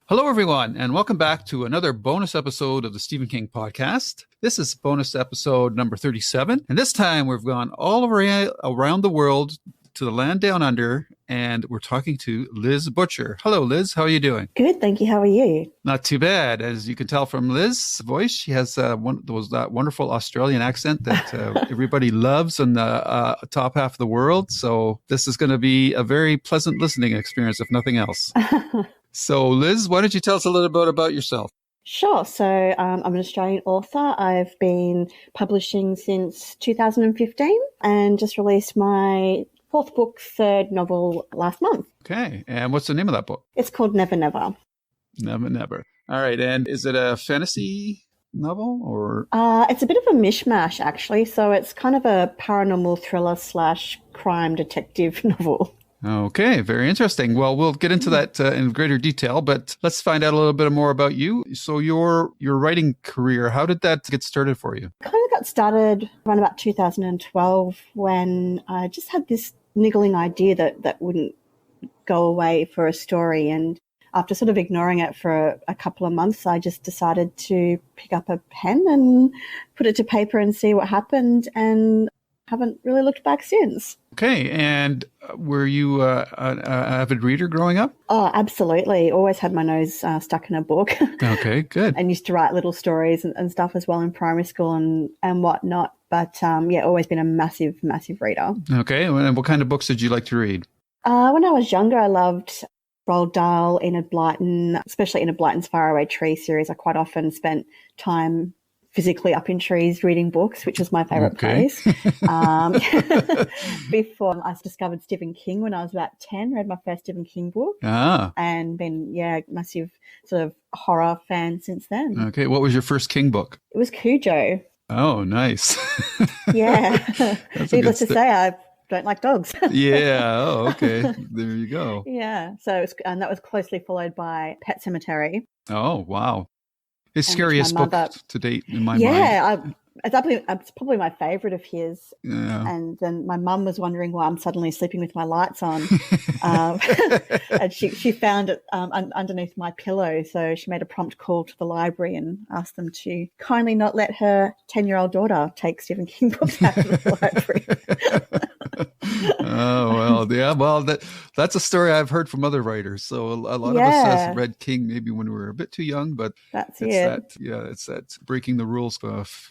Hello, everyone, and welcome back to another bonus episode of the Stephen King podcast. This is bonus episode number 37, and this time we've gone all around the world to the land down under, and we're talking to Liz Butcher. Hello, Liz. How are you doing? Good, thank you. How are you? Not too bad. As you can tell from Liz's voice, she has that wonderful Australian accent that everybody loves in the top half of the world. So this is going to be a very pleasant listening experience, if nothing else. So, Liz, why don't you tell us a little bit about yourself? Sure. So I'm an Australian author. I've been publishing since 2015 and just released my fourth book, third novel last month. Okay. And what's the name of that book? It's called Never Never. Never Never. All right. And is it a fantasy novel or? It's a bit of a mishmash, actually. So it's kind of a paranormal thriller / crime detective novel. Okay, very interesting. Well, we'll get into that in greater detail, but let's find out a little bit more about you. So your writing career, how did that get started for you? Kind of got started around about 2012 when I just had this niggling idea that wouldn't go away for a story. And after sort of ignoring it for a couple of months, I just decided to pick up a pen and put it to paper and see what happened, and haven't really looked back since. Okay. And were you an avid reader growing up? Oh, absolutely. Always had my nose stuck in a book. Okay, good. And used to write little stories and stuff as well in primary school and whatnot. But always been a massive, massive reader. Okay. And what kind of books did you like to read? When I was younger, I loved Roald Dahl, Enid Blyton, especially Enid Blyton's Faraway Tree series. I quite often spent time physically up in trees reading books, which was my favourite place. Before I discovered Stephen King when I was about 10, read my first Stephen King book and been, massive sort of horror fan since then. Okay. What was your first King book? It was Cujo. Oh, nice. Yeah. Needless to say, I don't like dogs. Yeah. Oh, okay. There you go. Yeah. So, and that was closely followed by Pet Sematary. Oh, wow. His scariest book to date in my mind. Yeah, it's probably my favourite of his. Yeah. And then my mum was wondering why I'm suddenly sleeping with my lights on. And she found it underneath my pillow. So she made a prompt call to the library and asked them to kindly not let her 10-year-old daughter take Stephen King books out of the library. Oh, well, yeah. Well, that's a story I've heard from other writers. So a lot of us has read King maybe when we were a bit too young, but it's that breaking the rules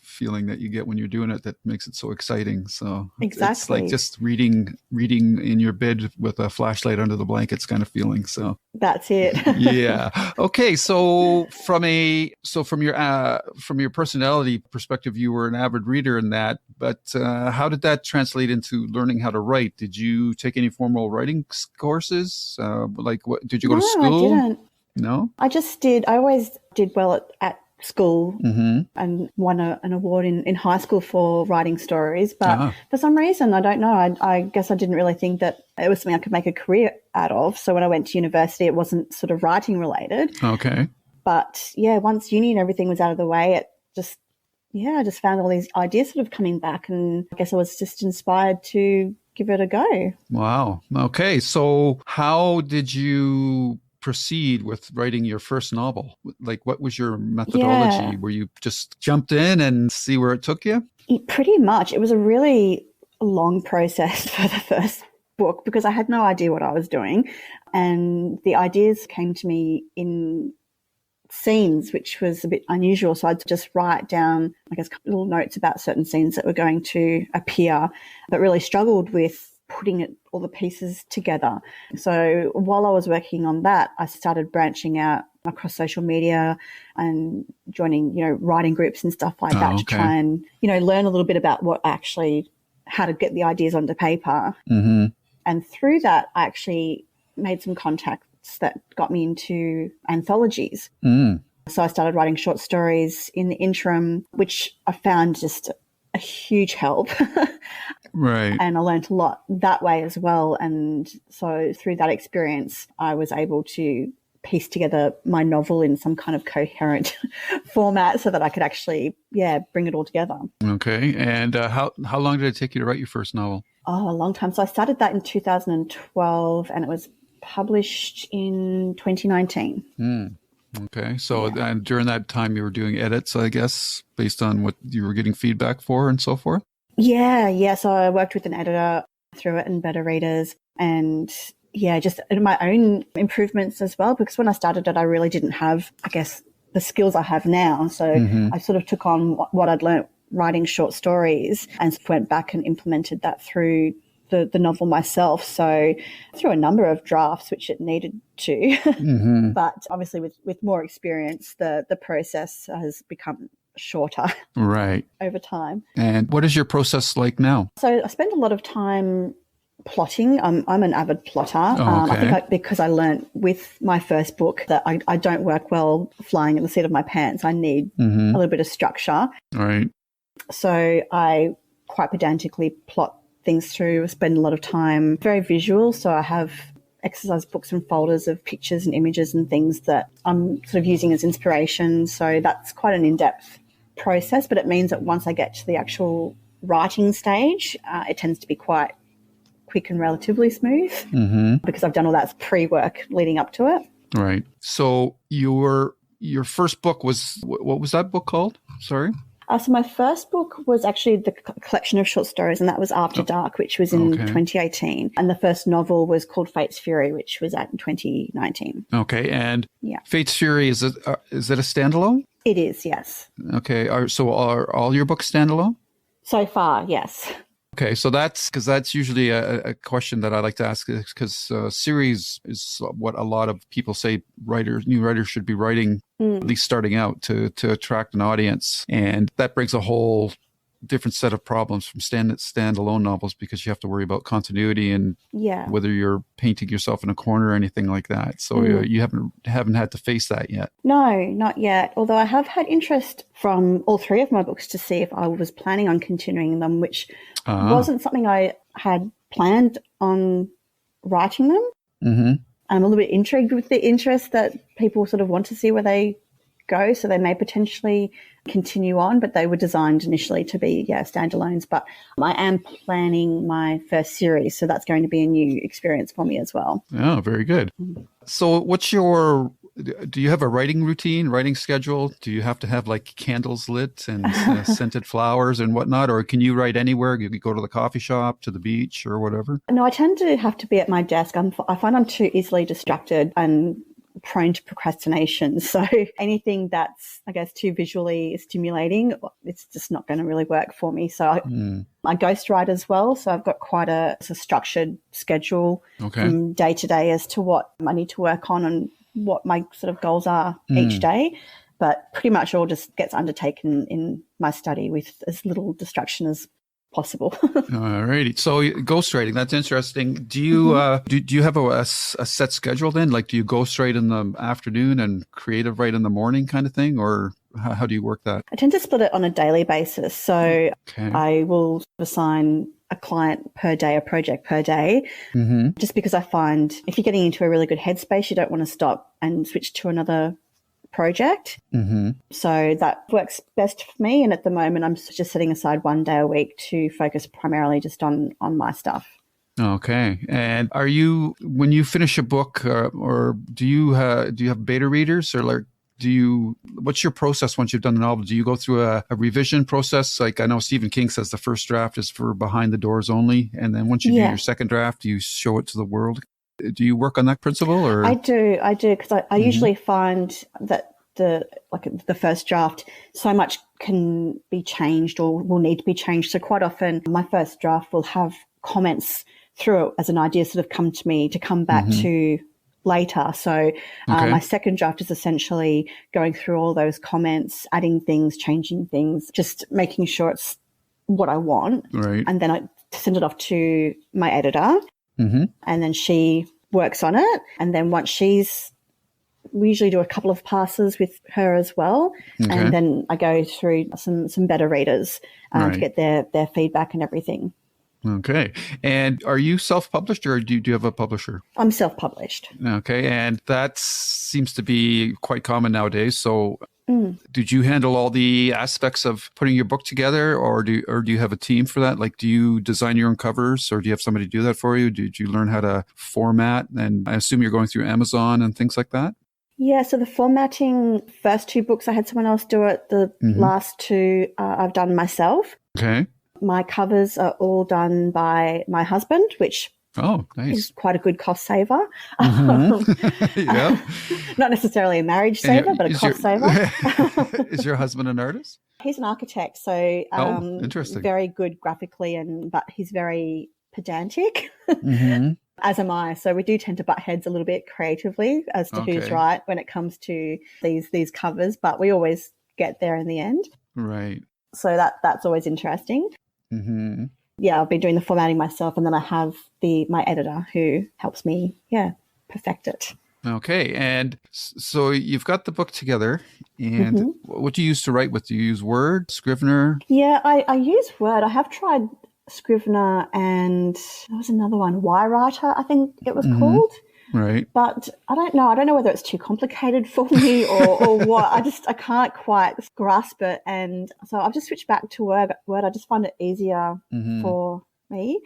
feeling that you get when you're doing it that makes it so exciting. So exactly. It's like just reading in your bed with a flashlight under the blankets kind of feeling. So that's it. Yeah. Okay. So from your personality perspective, you were an avid reader in that, but how did that translate into learning how to write? Did you take any formal writing courses? What did you go to school? I didn't. No? I just did. I always did well at school and won an award in high school for writing stories. But for some reason, I don't know, I guess I didn't really think that it was something I could make a career out of. So when I went to university, it wasn't sort of writing related. Okay. But once uni and everything was out of the way, I just found all these ideas sort of coming back, and I guess I was just inspired to give it a go. Wow. Okay. So how did you proceed with writing your first novel? Like, what was your methodology? Yeah. Were you just jumped in and see where it took you? Pretty much. It was a really long process for the first book because I had no idea what I was doing. And the ideas came to me in scenes, which was a bit unusual. So I'd just write down, I guess, little notes about certain scenes that were going to appear, but really struggled with putting all the pieces together. So while I was working on that, I started branching out across social media and joining, writing groups and stuff like that to try and, learn a little bit about how to get the ideas onto paper. Mm-hmm. And through that, I actually made some contacts that got me into anthologies. So I started writing short stories in the interim, which I found just a huge help. Right. And I learned a lot that way as well. And so through that experience, I was able to piece together my novel in some kind of coherent format so that I could actually, bring it all together. Okay. And how long did it take you to write your first novel? Oh, a long time. So I started that in 2012 and it was published in 2019. Okay. So and during that time you were doing edits, I guess, based on what you were getting feedback for and so forth? Yeah. So I worked with an editor through it and beta readers and just my own improvements as well, because when I started it, I really didn't have, I guess, the skills I have now. So I sort of took on what I'd learnt writing short stories and went back and implemented that through the novel myself. So through a number of drafts, which it needed to. But obviously with more experience, the process has become shorter Right. over time. And what is your process like now? So I spend a lot of time plotting. I'm an avid plotter. I think because I learned with my first book that I don't work well flying in the seat of my pants. I need a little bit of structure. Right. So I quite pedantically plot things through, spend a lot of time, very visual. So I have exercise books and folders of pictures and images and things that I'm sort of using as inspiration. So that's quite an in-depth process, but it means that once I get to the actual writing stage, it tends to be quite quick and relatively smooth because I've done all that pre-work leading up to it. Right. So your first book was, what was that book called? Sorry. So my first book was actually the collection of short stories, and that was After Dark, which was in 2018. And the first novel was called Fate's Fury, which was out in 2019. Okay. And Fate's Fury, is it a standalone? It is, yes. Okay. So are all your books standalone? So far, yes. Okay, so that's usually a question that I like to ask, because series is what a lot of people say new writers should be writing, at least starting out, to attract an audience. And that brings a whole different set of problems from standalone novels, because you have to worry about continuity and whether you're painting yourself in a corner or anything like that. So you haven't had to face that yet. No, not yet. Although I have had interest from all three of my books to see if I was planning on continuing them, which wasn't something I had planned on writing them. I'm a little bit intrigued with the interest that people sort of want to see where they go, so they may potentially continue on, but they were designed initially to be standalones. But I am planning my first series, so that's going to be a new experience for me as well. Oh, very good. So do you have a writing schedule? Do you have to have like candles lit and scented flowers and whatnot, or can you write anywhere? You go to the coffee shop, to the beach, or whatever? No, I tend to have to be at my desk. I find I'm too easily distracted and prone to procrastination. So anything that's, I guess, too visually stimulating, it's just not going to really work for me. So I ghostwrite as well. So I've got quite a structured schedule from day to day as to what I need to work on and what my sort of goals are each day. But pretty much all just gets undertaken in my study with as little distraction as possible. All righty. So ghostwriting, that's interesting. Do you do you have a set schedule then? Like, do you ghostwrite in the afternoon and creative write in the morning kind of thing? Or how do you work that? I tend to split it on a daily basis. So I will assign a client per day, a project per day, just because I find if you're getting into a really good headspace, you don't want to stop and switch to another project. So that works best for me. And at the moment, I'm just setting aside one day a week to focus primarily just on my stuff. Okay. And when you finish a book, or do you have beta readers, or like, what's your process once you've done the novel? Do you go through a revision process? Like, I know Stephen King says the first draft is for behind the doors only. And then once you do your second draft, you show it to the world. Do you work on that principle? Or I do, because I usually find that the first draft, so much can be changed or will need to be changed. So quite often my first draft will have comments through it as an idea sort of come to me to come back to later. So my second draft is essentially going through all those comments, adding things, changing things, just making sure it's what I want. Right. And then I send it off to my editor. And then she works on it. And then we usually do a couple of passes with her as well. And then I go through some better readers to get their feedback and everything. Okay. And are you self-published or do you have a publisher? I'm self-published. Okay. And that seems to be quite common nowadays. So Mm. did you handle all the aspects of putting your book together or do you have a team for that? Like, do you design your own covers or do you have somebody do that for you? Did you learn how to format? And I assume you're going through Amazon and things like that? Yeah, so the formatting, first two books, I had someone else do it. The last two I've done myself. Okay. My covers are all done by my husband, which Oh, nice. is quite a good cost saver. Yeah. Not necessarily a marriage saver, but a cost saver. Is your husband an artist? He's an architect, so interesting. very good graphically, but he's very pedantic, Mm-hmm. as am I. So we do tend to butt heads a little bit creatively as to who's right when it comes to these covers, but we always get there in the end. Right. So that's always interesting. Mm-hmm. Yeah, I've been doing the formatting myself, and then I have my editor who helps me, perfect it. Okay. And so you've got the book together, and what do you use to write with? Do you use Word, Scrivener? Yeah, I use Word. I have tried Scrivener, and there was another one, Y-Writer, I think it was called. Right. But I don't know. I don't know whether it's too complicated for me or what. I can't quite grasp it. And so I've just switched back to Word. I just find it easier for me.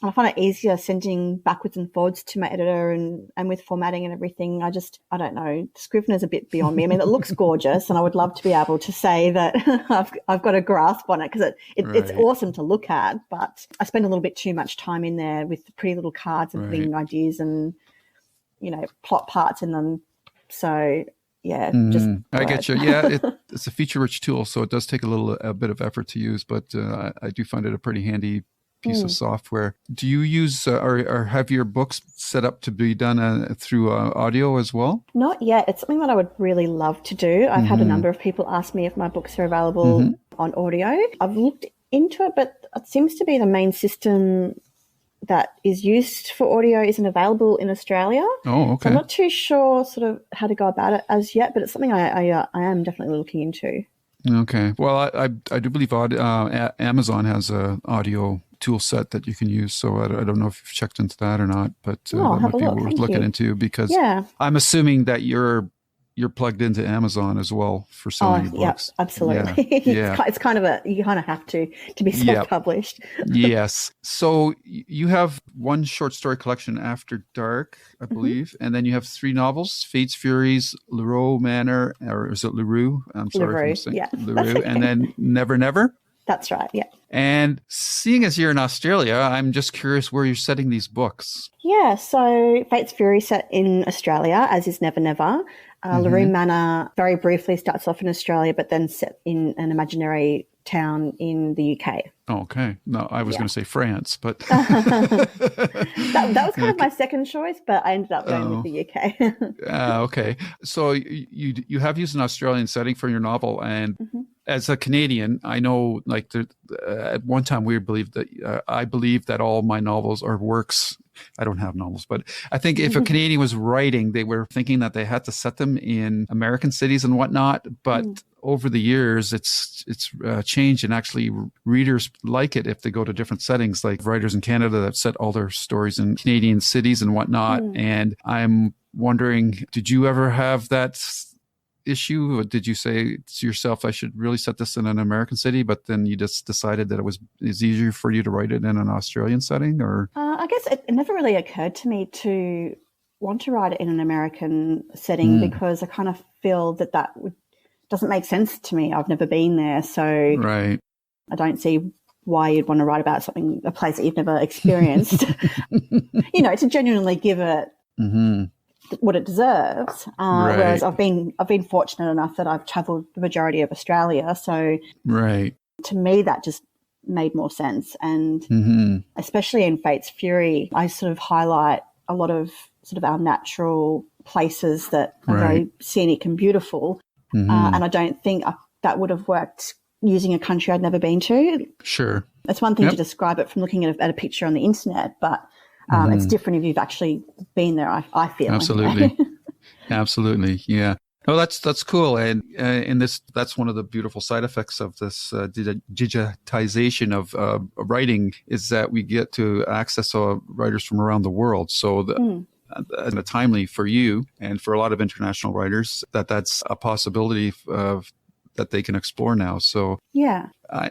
And I find it easier sending backwards and forwards to my editor and with formatting and everything. I don't know. Scrivener's a bit beyond me. I mean, it looks gorgeous and I would love to be able to say that I've got a grasp on it because it's awesome to look at. But I spend a little bit too much time in there with the pretty little cards and putting ideas and plot parts in them. So, yeah, just I get you. Yeah, it's a feature-rich tool, so it does take a bit of effort to use, but I do find it a pretty handy piece of software. Do you use or have your books set up to be done through audio as well? Not yet. It's something that I would really love to do. I've had a number of people ask me if my books are available on audio. I've looked into it, but it seems to be the main system that is used for audio isn't available in Australia. Oh, okay. So I'm not too sure sort of how to go about it as yet, but it's something I am definitely looking into. Okay. Well, I do believe Amazon has a audio tool set that you can use. So I don't know if you've checked into that or not, but that might be worth looking into because I'm assuming that you're plugged into Amazon as well for selling your books. Yeah, absolutely. Yeah. It's kind of you kind of have to be self-published. Yes. So you have one short story collection, After Dark, I believe, and then you have 3 novels, Fates, Furies, LeRoux Manor, or is it LeRoux? I'm sorry LeRoux, if I'm saying LeRoux, and then Never Never. That's right, yeah. And seeing as you're in Australia, I'm just curious where you're setting these books. Yeah, so Fates Fury set in Australia, as is Never Never. LeRoux Manor very briefly starts off in Australia, but then set in an imaginary town in the UK. Oh, okay. No, I was going to say France, but... that was kind of my second choice, but I ended up going with the UK. Okay. So you have used an Australian setting for your novel, and as a Canadian, I know like at one time we believed that I believe that all my novels or works, I don't have novels, but I think if a Canadian was writing, they were thinking that they had to set them in American cities and whatnot. But over the years, it's changed, and actually readers like it if they go to different settings, like writers in Canada that set all their stories in Canadian cities and whatnot. And I'm wondering, did you ever have that issue, or did you say to yourself, I should really set this in an American city, but then you just decided that it's easier for you to write it in an Australian setting? Or I guess it never really occurred to me to want to write it in an American setting because I kind of feel that doesn't make sense to me. I've never been there, so I don't see why you'd want to write about a place that you've never experienced. To genuinely give it what it deserves. Whereas I've been fortunate enough that I've travelled the majority of Australia, so to me that just made more sense. And especially in Fate's Fury, I sort of highlight a lot of sort of our natural places that are very scenic and beautiful. And I don't think that would have worked using a country I'd never been to. Sure. It's one thing to describe it from looking at a picture on the internet, but it's different if you've actually been there, I feel. Absolutely. Absolutely. Yeah. Oh, that's cool, and that's one of the beautiful side effects of this digitization of writing is that we get to access writers from around the world. So and timely for you and for a lot of international writers that's a possibility of that they can explore now. So yeah.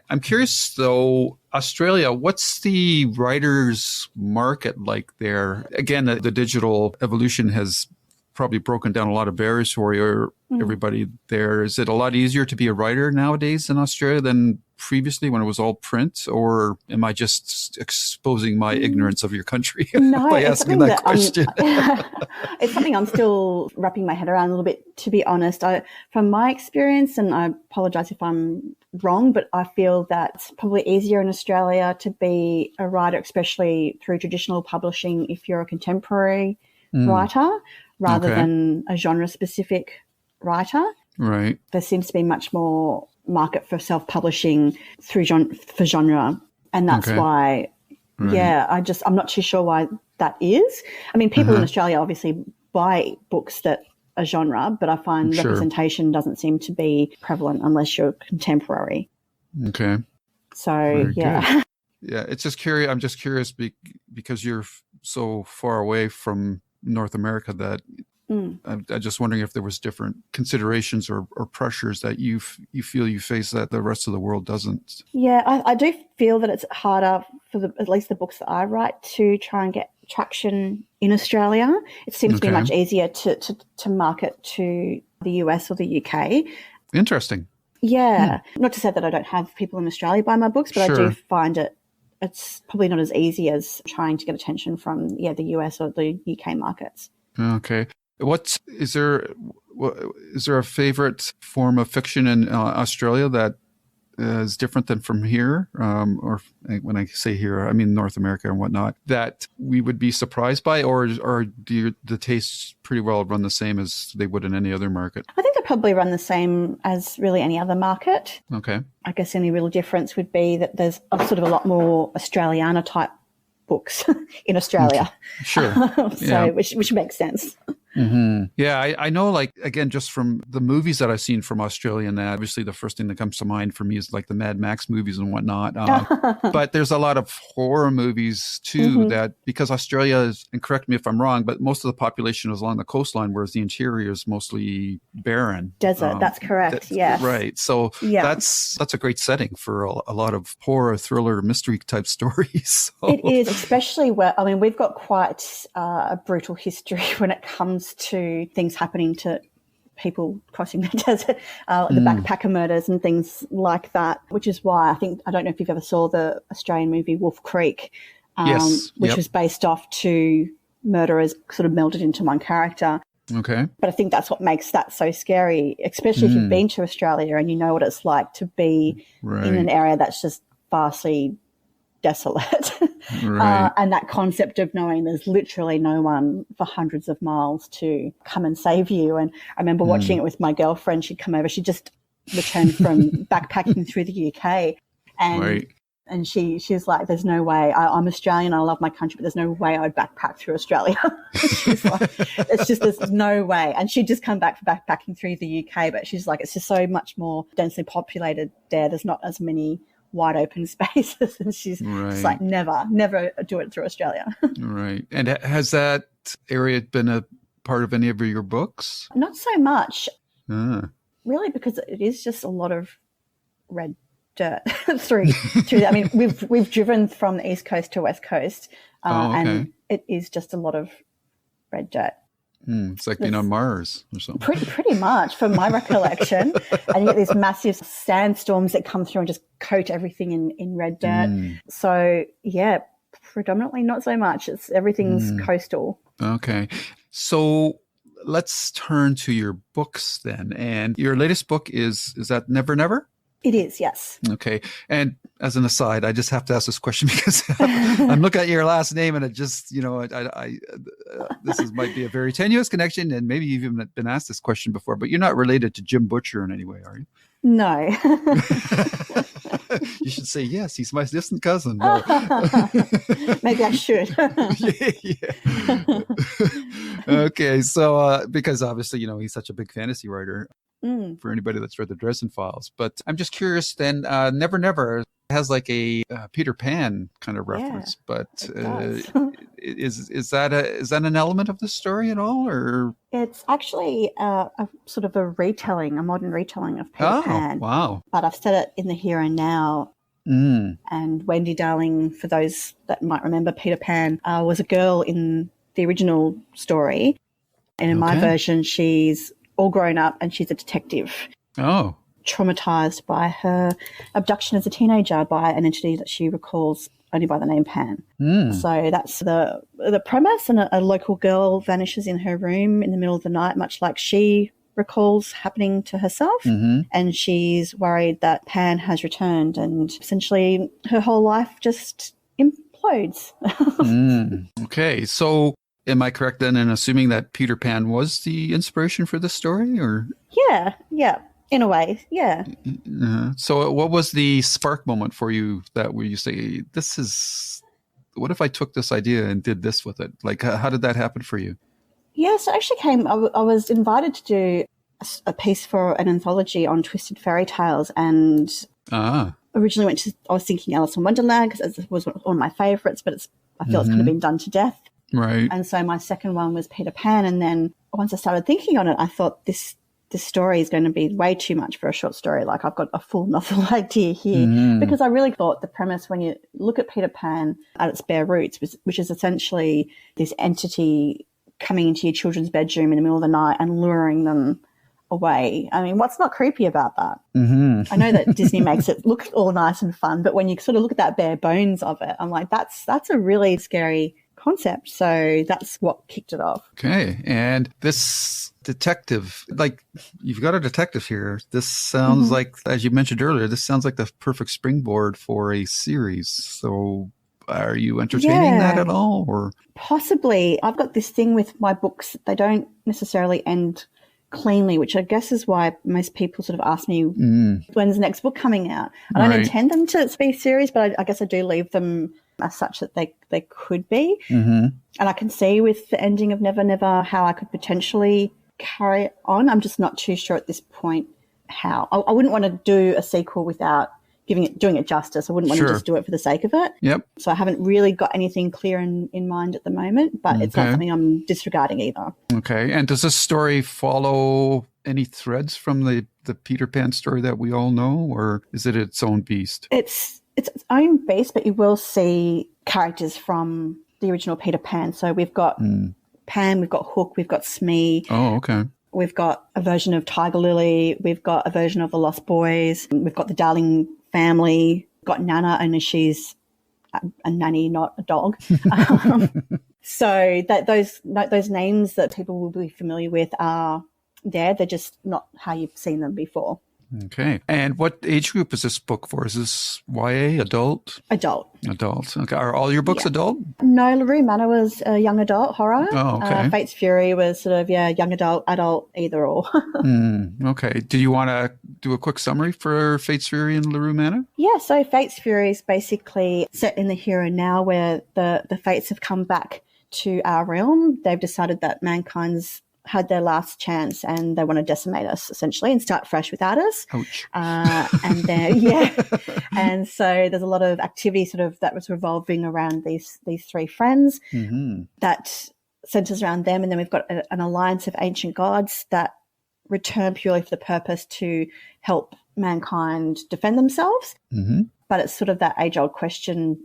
I'm curious though, Australia, what's the writers market like there? Again, the digital evolution has probably broken down a lot of barriers for everybody there. Is it a lot easier to be a writer nowadays in Australia than previously when it was all print, or am I just exposing my ignorance of your country by asking that question? It's something I'm still wrapping my head around a little bit, to be honest. From my experience, and I apologize if I'm wrong, but I feel that it's probably easier in Australia to be a writer, especially through traditional publishing, if you're a contemporary writer rather than a genre-specific writer. Right. There seems to be much more market for self-publishing for genre, and that's why I'm not too sure why that is. I mean, people in Australia obviously buy books that are genre, but I find representation doesn't seem to be prevalent unless you're contemporary. Okay. So yeah, it's just curious. I'm just curious because you're so far away from North America that I'm just wondering if there was different considerations or pressures that you feel you face that the rest of the world doesn't. Yeah, I do feel that it's harder for at least the books that I write to try and get traction in Australia. It seems to be much easier to market to the US or the UK. Interesting. Yeah. Not to say that I don't have people in Australia buy my books, but I do find it's probably not as easy as trying to get attention from the US or the UK markets. Okay. Is there a favorite form of fiction in Australia that is different than from here? Or when I say here, I mean North America and whatnot, that we would be surprised by, or do the tastes pretty well run the same as they would in any other market? I think they probably run the same as really any other market. Okay. I guess the only real difference would be that there's a lot more Australiana type books in Australia. Sure. Which makes sense. Mm-hmm. Yeah, I know, like, again, just from the movies that I've seen from Australia, and obviously the first thing that comes to mind for me is like the Mad Max movies and whatnot. But there's a lot of horror movies too that, because Australia is, and correct me if I'm wrong, but most of the population is along the coastline, whereas the interior is mostly barren. Desert, that's correct, yes. Right. So that's a great setting for a lot of horror, thriller, mystery type stories. So. It is, especially we've got quite a brutal history when it comes to things happening to people crossing the desert, the backpacker murders and things like that, which is why I don't know if you've ever saw the Australian movie Wolf Creek, which was based off two murderers sort of melded into one character. Okay. But I think that's what makes that so scary, especially if you've been to Australia and you know what it's like to be in an area that's just vastly desolate. And that concept of knowing there's literally no one for hundreds of miles to come and save you. And I remember watching it with my girlfriend. She'd come over. She just returned from backpacking through the UK. And she was like, there's no way. I'm Australian. I love my country, but there's no way I'd backpack through Australia. She's like, there's no way. And she'd just come back for backpacking through the UK. But she's like, it's just so much more densely populated there. There's not as many wide open spaces, and she's just like, never do it through Australia. Right. And has that area been a part of any of your books? Not so much, really, because it is just a lot of red dirt through that. I mean, we've driven from the east coast to west coast, and it is just a lot of red dirt. It's like being on Mars or something. Pretty much, from my recollection. And you get these massive sandstorms that come through and just coat everything in red dirt. So, yeah, predominantly not so much. Everything's coastal. Okay. So let's turn to your books then. And your latest book is that Never Never? It is, yes. Okay. And as an aside, I just have to ask this question because I'm looking at your last name and it just, this might be a very tenuous connection, and maybe you've even been asked this question before, but you're not related to Jim Butcher in any way, are you? No. You should say, yes, he's my distant cousin. No. Maybe I should. Yeah. Okay. So, because obviously, he's such a big fantasy writer for anybody that's read the Dresden Files. But I'm just curious then, Never Never has like a Peter Pan kind of reference, but is that an element of the story at all, or? It's actually a sort of a modern retelling of Peter Pan. Wow. But I've set it in the here and now. And Wendy Darling, for those that might remember, Peter Pan was a girl in the original story. And in my version, she's all grown up and she's a detective. Oh. Traumatized by her abduction as a teenager by an entity that she recalls only by the name Pan. So that's the premise, and a local girl vanishes in her room in the middle of the night, much like she recalls happening to herself. And she's worried that Pan has returned, and essentially her whole life just implodes. Okay, so am I correct then in assuming that Peter Pan was the inspiration for this story, or? Yeah. In a way, yeah. So what was the spark moment for you where you say, what if I took this idea and did this with it? Like, how did that happen for you? Yes, it actually came, I was invited to do a piece for an anthology on twisted fairy tales, and originally I was thinking Alice in Wonderland because it was one of my favourites, but I feel it's kind of been done to death. Right. And so my second one was Peter Pan, and then once I started thinking on it, I thought this story is going to be way too much for a short story. Like, I've got a full novel idea here, because I really thought the premise, when you look at Peter Pan at its bare roots, which is essentially this entity coming into your children's bedroom in the middle of the night and luring them away. I mean, what's not creepy about that? I know that Disney makes it look all nice and fun, but when you sort of look at that bare bones of it, I'm like, that's a really scary concept. So that's what kicked it off. Okay. And this detective, like, you've got a detective here. This sounds like, as you mentioned earlier, this sounds like the perfect springboard for a series. So are you entertaining that at all, or? Possibly. I've got this thing with my books. They don't necessarily end cleanly, which I guess is why most people sort of ask me, when's the next book coming out? I don't intend them to be series, but I guess I do leave them as such that they could be. And I can see with the ending of Never Never how I could potentially carry it on. I'm just not too sure at this point how. I wouldn't want to do a sequel without doing it justice. I wouldn't want to just do it for the sake of it. Yep. So I haven't really got anything clear in mind at the moment, but it's not something I'm disregarding either. Okay. And does this story follow any threads from the Peter Pan story that we all know, or is it its own beast? It's its own beast, but you will see characters from the original Peter Pan. So we've got Pan, we've got Hook, we've got Smee. Oh, okay. We've got a version of Tiger Lily. We've got a version of the Lost Boys. We've got the Darling family. We've got Nana, only she's a nanny, not a dog. So that those names that people will be familiar with are there. They're just not how you've seen them before. Okay. And what age group is this book for? Is this YA, adult? Adult. Okay. Are all your books adult? No, LeRoux Manor was a young adult horror. Oh, okay. Fate's Fury was sort of, young adult, either or. Okay. Do you want to do a quick summary for Fate's Fury and LeRoux Manor? Yeah, so Fate's Fury is basically set in the here and now, where the Fates have come back to our realm. They've decided that mankind's had their last chance and they want to decimate us essentially and start fresh without us. Ouch. And then, and so there's a lot of activity sort of that was revolving around these three friends that centers around them. And then we've got an alliance of ancient gods that return purely for the purpose to help mankind defend themselves. But it's sort of that age-old question,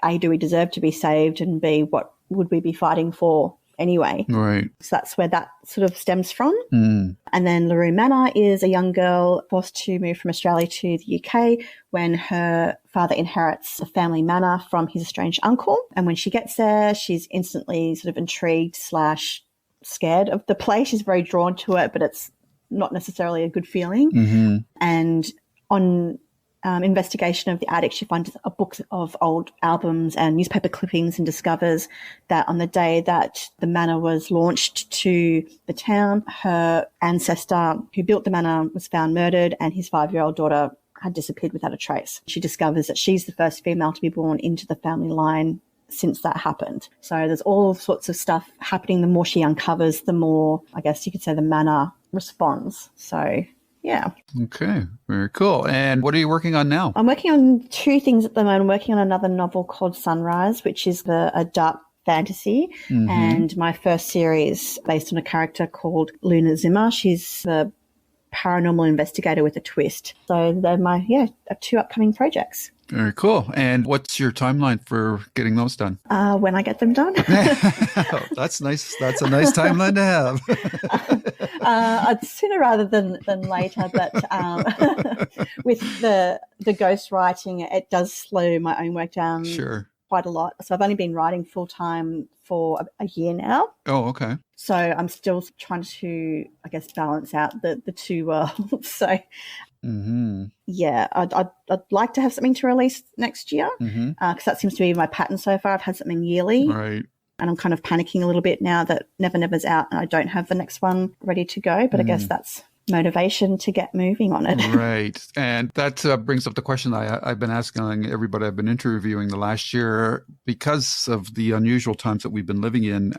A, do we deserve to be saved? And B, what would we be fighting for anyway? Right. So that's where that sort of stems from. And then LeRoux Manor is a young girl forced to move from Australia to the UK when her father inherits a family manor from his estranged uncle. And when she gets there, she's instantly sort of intrigued / scared of the place. She's very drawn to it, but it's not necessarily a good feeling. And on investigation of the attic, she finds a book of old albums and newspaper clippings and discovers that on the day that the manor was launched to the town, her ancestor who built the manor was found murdered and his 5-year-old daughter had disappeared without a trace. She discovers that she's the first female to be born into the family line since that happened. So there's all sorts of stuff happening. The more she uncovers, the more, I guess you could say, the manor responds. So yeah. Okay, very cool. And what are you working on now? I'm working on 2 things at the moment. I'm working on another novel called Sunrise, which is a dark fantasy, and my first series based on a character called Luna Zimmer. She's a paranormal investigator with a twist. So they're my 2 upcoming projects. Very cool. And what's your timeline for getting those done? When I get them done. Oh, that's nice. That's a nice timeline to have. Sooner rather than later, but with the ghost writing, it does slow my own work down quite a lot. So I've only been writing full-time for a year now. Oh, okay. So I'm still trying to, I guess, balance out the 2 worlds. So yeah, I'd like to have something to release next year because that seems to be my pattern so far. I've had something yearly. Right. And I'm kind of panicking a little bit now that Never Never's out and I don't have the next one ready to go. But I guess that's motivation to get moving on it. Right. And that brings up the question I've been asking everybody I've been interviewing the last year because of the unusual times that we've been living in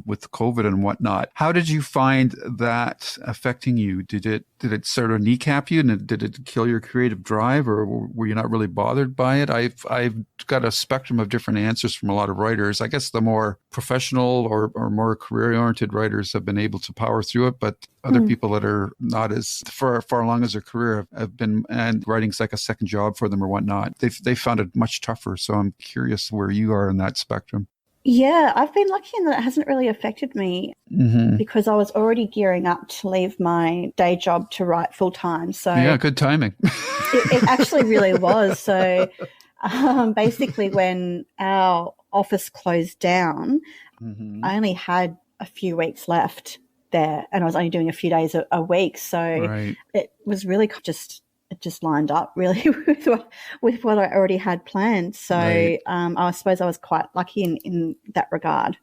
with COVID and whatnot. How did you find that affecting you? Did it sort of kneecap you and did it kill your creative drive or were you not really bothered by it? I've got a spectrum of different answers from a lot of writers. I guess the more professional or more career-oriented writers have been able to power through it, but other people that are not as far along as their career have been, and writing's like a second job for them or whatnot. They found it much tougher. So I'm curious where you are in that spectrum. Yeah, I've been lucky in that it hasn't really affected me because I was already gearing up to leave my day job to write full time. So yeah, good timing. it actually really was. So basically when our office closed down, I only had a few weeks left there and I was only doing a few days a week. So it was really it just lined up really with what I already had planned. So I suppose I was quite lucky in that regard.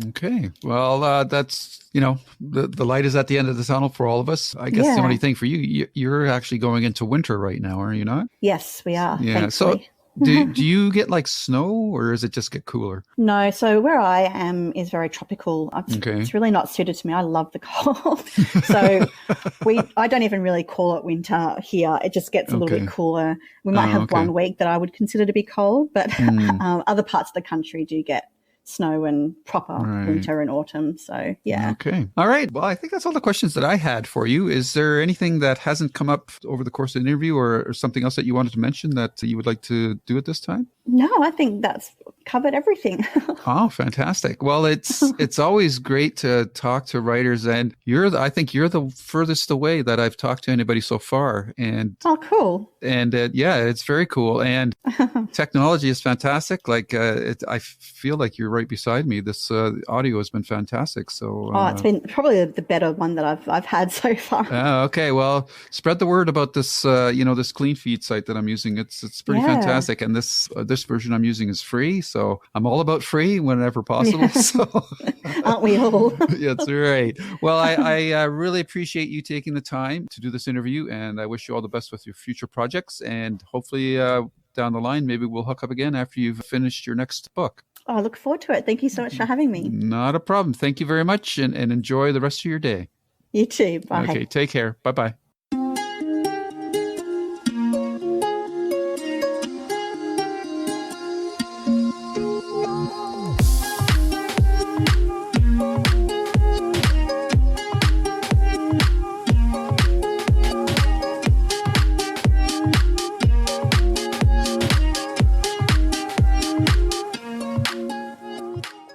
Okay. Well, that's, the light is at the end of the tunnel for all of us. I guess the only thing for you're actually going into winter right now, are you not? Yes, we are. Yeah. Thankfully. So do you get like snow or does it just get cooler? No. So where I am is very tropical. It's really not suited to me. I love the cold. So I don't even really call it winter here. It just gets a little bit cooler. We might have 1 week that I would consider to be cold, but other parts of the country do get snow and proper winter and autumn. So, yeah. Okay. All right. Well, I think that's all the questions that I had for you. Is there anything that hasn't come up over the course of the interview or something else that you wanted to mention that you would like to do at this time? No, I think that's covered everything. Oh, fantastic. Well, it's always great to talk to writers, and I think you're the furthest away that I've talked to anybody so far. And oh, cool. And it's very cool. And technology is fantastic. Like I feel like you're right beside me. This audio has been fantastic. So it's been probably the better one that I've had so far. Okay. Well, spread the word about this. This clean feed site that I'm using. It's pretty fantastic. And this version I'm using is free. So I'm all about free whenever possible. So aren't we all? Yeah, that's right. Well, I really appreciate you taking the time to do this interview, and I wish you all the best with your future projects. And hopefully down the line, maybe we'll hook up again after you've finished your next book. Oh, I look forward to it. Thank you so much for having me. Not a problem. Thank you very much, and enjoy the rest of your day. You too. Bye. Okay, take care. Bye-bye.